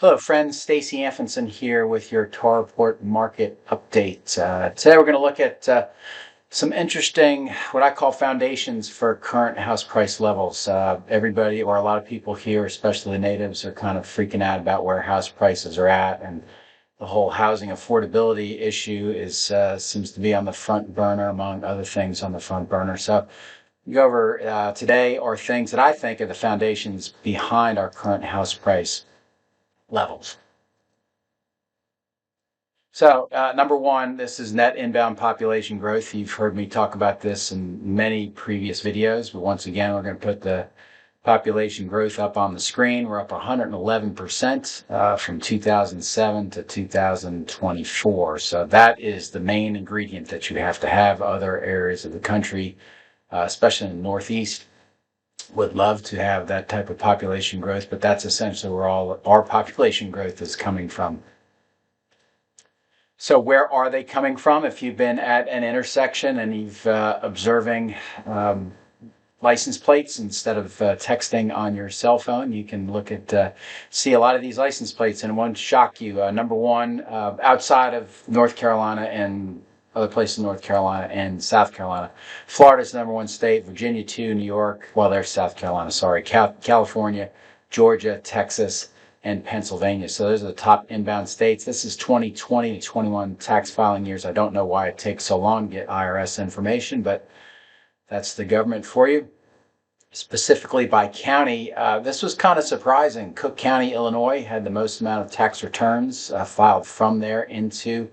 Hello, friends. Stacy Anfinson here with your Tar Report market update. Today we're going to look at some interesting, what I call foundations for current house price levels. Everybody, or a lot of people here, especially the natives, are kind of freaking out about where house prices are at, and the whole housing affordability issue is seems to be on the front burner, among other things on the front burner. So, go over today are things that I think are the foundations behind our current house price levels. So, number one, this is net inbound population growth. You've heard me talk about this in many previous videos, but once again, we're going to put the population growth up on the screen. We're up 111% from 2007 to 2024. So that is the main ingredient that you have to have. Other areas of the country, especially in the Northeast, would love to have that type of population growth, but that's essentially where all our population growth is coming from. So where are they coming from? If you've been at an intersection and you've observing license plates instead of texting on your cell phone, you can look at see a lot of these license plates, and it won't shock you. Number one, outside of North Carolina and other places in North Carolina and South Carolina, Florida's the number one state. Virginia two, New York. Well, there's South Carolina. Sorry, California, Georgia, Texas, and Pennsylvania. So those are the top inbound states. This is 2020 to 21 tax filing years. I don't know why it takes so long to get IRS information, but that's the government for you. Specifically by county, this was kind of surprising. Cook County, Illinois had the most amount of tax returns filed from there into,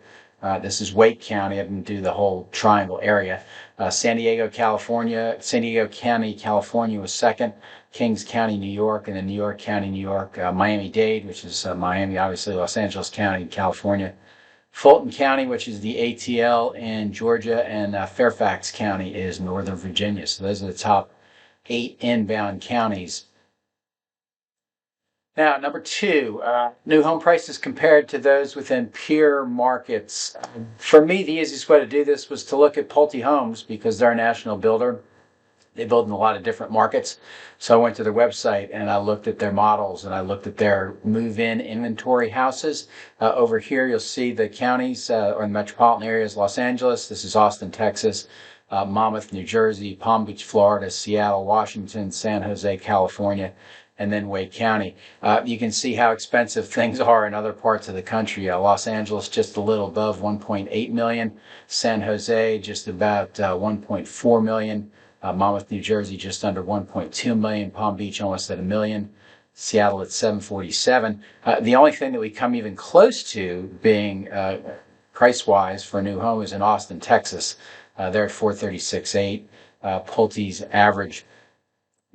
this is Wake County. I didn't do the whole triangle area. San Diego, California, San Diego County, California was second. Kings County, New York, and then New York County, New York. Miami-Dade, which is Miami, obviously Los Angeles County, California. Fulton County, which is the ATL in Georgia, and Fairfax County is Northern Virginia. So those are the top 8 inbound counties. Now, number two, new home prices compared to those within peer markets. For me, the easiest way to do this was to look at Pulte Homes because they're a national builder. They build in a lot of different markets. So I went to their website and I looked at their models and I looked at their move-in inventory houses. Over here, you'll see the counties or the metropolitan areas: Los Angeles, this is Austin, Texas, Monmouth, New Jersey, Palm Beach, Florida, Seattle, Washington, San Jose, California, and then Wake County. You can see how expensive things are in other parts of the country. Los Angeles just a little above 1.8 million, San Jose just about 1.4 million. Monmouth, New Jersey, just under 1.2 million. Palm Beach, almost at a million. Seattle at 747. The only thing that we come even close to being price-wise for a new home is in Austin, Texas. They're at 436.8. Pulte's average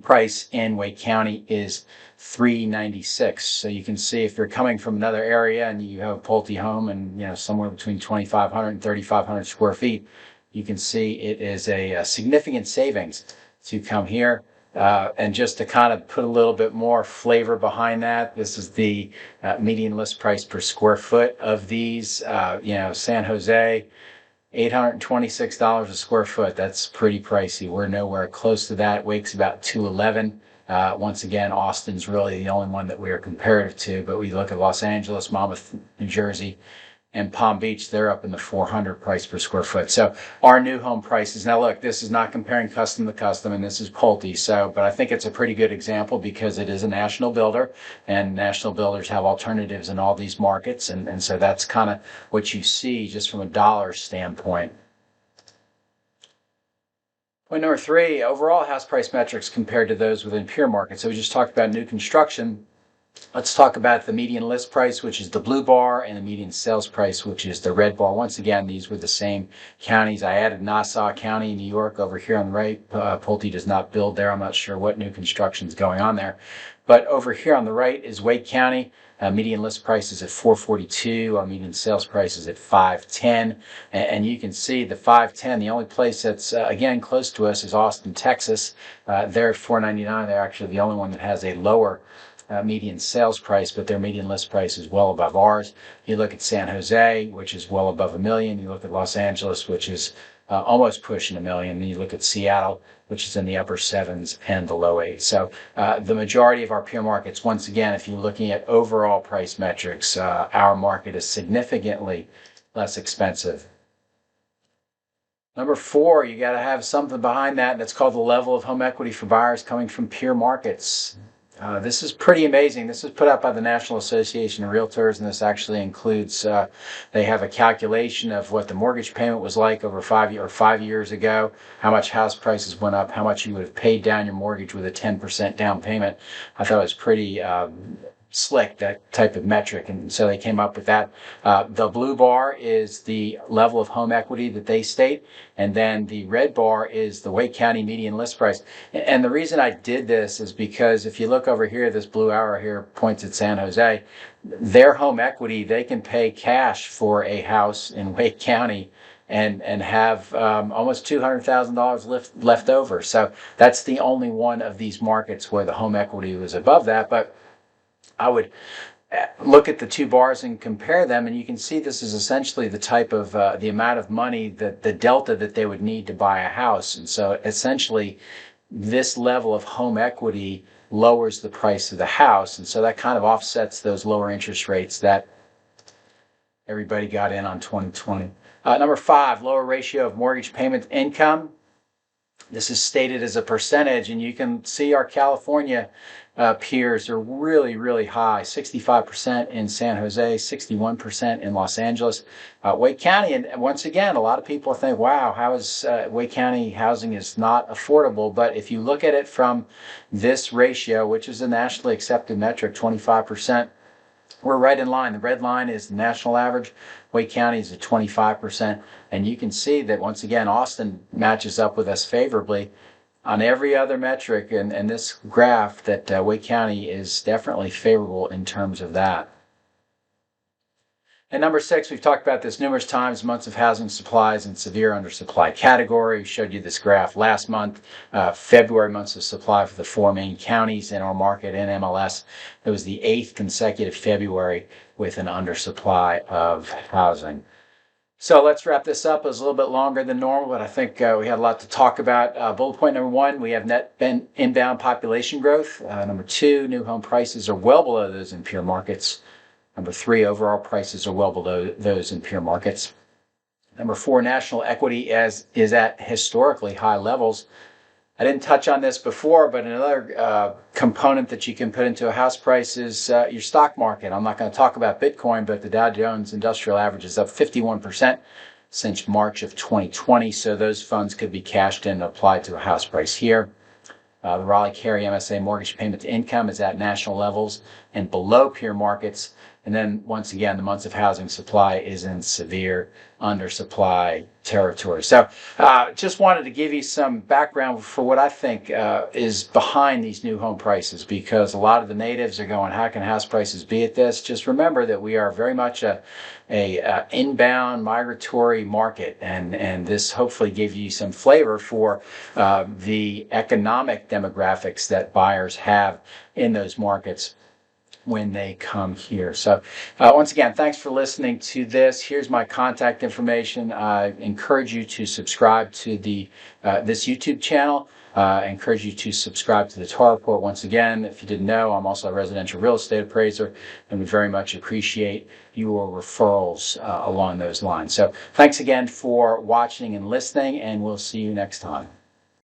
price in Wake County is 396. So you can see if you're coming from another area and you have a Pulte home and somewhere between 2,500 and 3,500 square feet, you can see it is a significant savings to come here. And just to kind of put a little bit more flavor behind that, this is the median list price per square foot of these. San Jose, $826 a square foot. That's pretty pricey. We're nowhere close to that. Wake's about $211. Once again, Austin's really the only one that we are comparative to, but we look at Los Angeles, Monmouth, New Jersey, and Palm Beach, they're up in the 400 price per square foot. So our new home prices, now look, this is not comparing custom to custom, and this is Pulte. But I think it's a pretty good example because it is a national builder, and national builders have alternatives in all these markets. And so that's kind of what you see just from a dollar standpoint. Point number three, overall house price metrics compared to those within peer markets. So we just talked about new construction. Let's talk about the median list price, which is the blue bar, and the median sales price, which is the red bar. Once again, these were the same counties. I added Nassau County, New York, over here on the right. Pulte does not build there. I'm not sure what new construction is going on there. But over here on the right is Wake County. Median list price is at 442. Median sales price is at 510. And you can see the 510. The only place that's, again, close to us is Austin, Texas. They're at 499. They're actually the only one that has a lower median sales price, but their median list price is well above ours. You look at San Jose, which is well above $1 million. You look at Los Angeles, which is almost pushing 1 million. And you look at Seattle, which is in the upper 7s and the low 8s. So the majority of our peer markets, once again, if you're looking at overall price metrics, our market is significantly less expensive. Number 4, you got to have something behind that, and it's called the level of home equity for buyers coming from peer markets. This is pretty amazing. This was put out by the National Association of Realtors, and this actually includes, they have a calculation of what the mortgage payment was like over 5 years ago, how much house prices went up, how much you would have paid down your mortgage with a 10% down payment. I thought it was pretty slick, that type of metric, and so they came up with that. The blue bar is the level of home equity that they state, and then the red bar is the Wake County median list price. And the reason I did this is because if you look over here, this blue arrow here points at San Jose. Their home equity, they can pay cash for a house in Wake County and have almost $200,000 left over. So that's the only one of these markets where the home equity was above that. But I would look at the two bars and compare them, and you can see this is essentially the type of the amount of money, that the delta that they would need to buy a house. And so essentially this level of home equity lowers the price of the house, and so that kind of offsets those lower interest rates that everybody got in on 2020. Number 5, lower ratio of mortgage payment to income. This is stated as a percentage, and you can see our California peers are really, really high. 65% in San Jose, 61% in Los Angeles. Wake County, and once again, a lot of people think, wow, how is Wake County housing is not affordable? But if you look at it from this ratio, which is a nationally accepted metric, 25%, we're right in line. The red line is the national average. Wake County is at 25%. And you can see that, once again, Austin matches up with us favorably on every other metric in this graph, that Wake County is definitely favorable in terms of that. And number 6, we've talked about this numerous times, months of housing supplies in severe undersupply category. We showed you this graph last month, February months of supply for the 4 main counties in our market in MLS. It was the 8th consecutive February with an undersupply of housing. So let's wrap this up. It was a little bit longer than normal, but I think we had a lot to talk about. Bullet point number 1, we have net inbound population growth. Number 2, new home prices are well below those in peer markets. Number 3, overall prices are well below those in peer markets. Number 4, national equity is at historically high levels. I didn't touch on this before, but another component that you can put into a house price is your stock market. I'm not going to talk about Bitcoin, but the Dow Jones Industrial Average is up 51% since March of 2020. So those funds could be cashed in and applied to a house price here. The Raleigh-Cary MSA mortgage payment to income is at national levels and below peer markets. And then, once again, the months of housing supply is in severe undersupply territory. So just wanted to give you some background for what I think is behind these new home prices, because a lot of the natives are going, how can house prices be at this? Just remember that we are very much a inbound migratory market, and this hopefully gave you some flavor for the economic demographics that buyers have in those markets when they come here. So once again, thanks for listening to this. Here's my contact information. I encourage you to subscribe to the this YouTube channel. I encourage you to subscribe to the Tar Report. Once again, if you didn't know, I'm also a residential real estate appraiser, and we very much appreciate your referrals along those lines. So thanks again for watching and listening, and we'll see you next time.